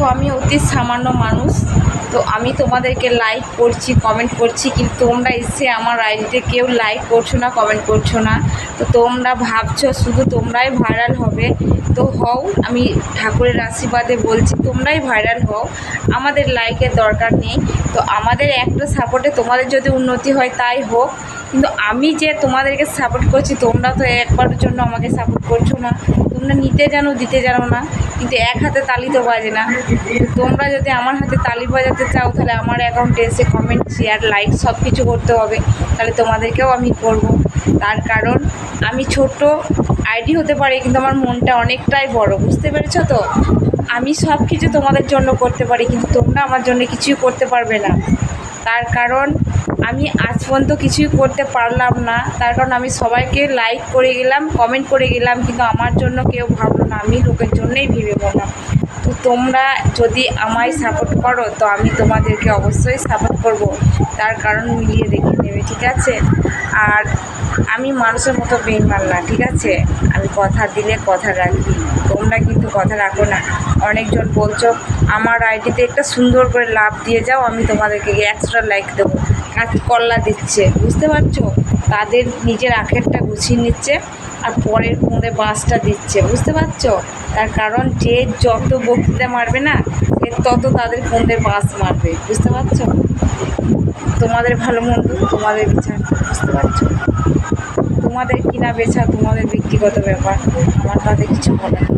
দেখো আমি অতি সামান্য মানুষ, তো আমি তোমাদেরকে লাইক করছি, কমেন্ট করছি, কিন্তু তোমরা এসে আমার আইডিতে কেউ লাইক করছো না, কমেন্ট করছো না। তো তোমরা ভাবছো শুধু তোমরাই ভাইরাল হবে, তো হও, আমি ঠাকুরের আশীর্বাদে বলছি তোমরাই ভাইরাল হও, আমাদের লাইকের দরকার নেই। তো আমাদের একটা সাপোর্টে তোমাদের যদি উন্নতি হয় তাই হোক, কিন্তু আমি যে তোমাদেরকে সাপোর্ট করছি তোমরা তো একবারের জন্য আমাকে সাপোর্ট করছো না। তোমরা নিতে জানো, দিতে জানো না, কিন্তু এক হাতে তালি তো বাজে না। তোমরা যদি আমার হাতে তালি বাজাতে চাও তাহলে আমার অ্যাকাউন্টে এসে কমেন্ট, শেয়ার, লাইক সব কিছু করতে হবে, তাহলে তোমাদেরকেও আমি করব। তার কারণ আমি ছোট আইডি হতে পারি, কিন্তু আমার মনটা অনেকটাই বড়, বুঝতে পেরেছো তো? আমি সব কিছু তোমাদের জন্য করতে পারি, কিন্তু তোমরা আমার জন্য কিছুই করতে পারবে না। তার কারণ আমি আজ পর্যন্ত কিছুই করতে পারলাম না, তার কারণ আমি সবাইকে লাইক করে গেলাম, কমেন্ট করে গেলাম, কিন্তু আমার জন্য কেউ ভাবলো না, আমি লোকের জন্যই ভেবে বললাম। তো তোমরা যদি আমায় সাপোর্ট করো তো আমি তোমাদেরকে অবশ্যই সাপোর্ট করব, তার কারণ মিলিয়ে দেখে নেবে, ঠিক আছে? আর আমি মানুষের মতো বেইমান না, ঠিক আছে? আমি কথা দিলে কথা রাখি, তোমরা কিন্তু কথা রাখো না। অনেকজন বলছো আমার আইডিতে একটা সুন্দর করে লাভ দিয়ে যাও, আমি তোমাদেরকে এক্সট্রা লাইক দেবো, কল্লা দিচ্ছে, বুঝতে পারছো? তাদের নিজের আখেরটা গুছিয়ে নিচ্ছে আর পরের ফোনে বাঁশটা দিচ্ছে, বুঝতে পারছো? তার কারণ যে যত বক্তৃতা মারবে না, সে তত তাদের ফোনের বাঁশ মারবে, বুঝতে পারছো? তোমাদের ভালো মন্দ তোমাদের বিচার, বুঝতে পারছো? তোমাদের কিনা বেচা তোমাদের ব্যক্তিগত ব্যাপার, আমার তাতে কিছু বলে না।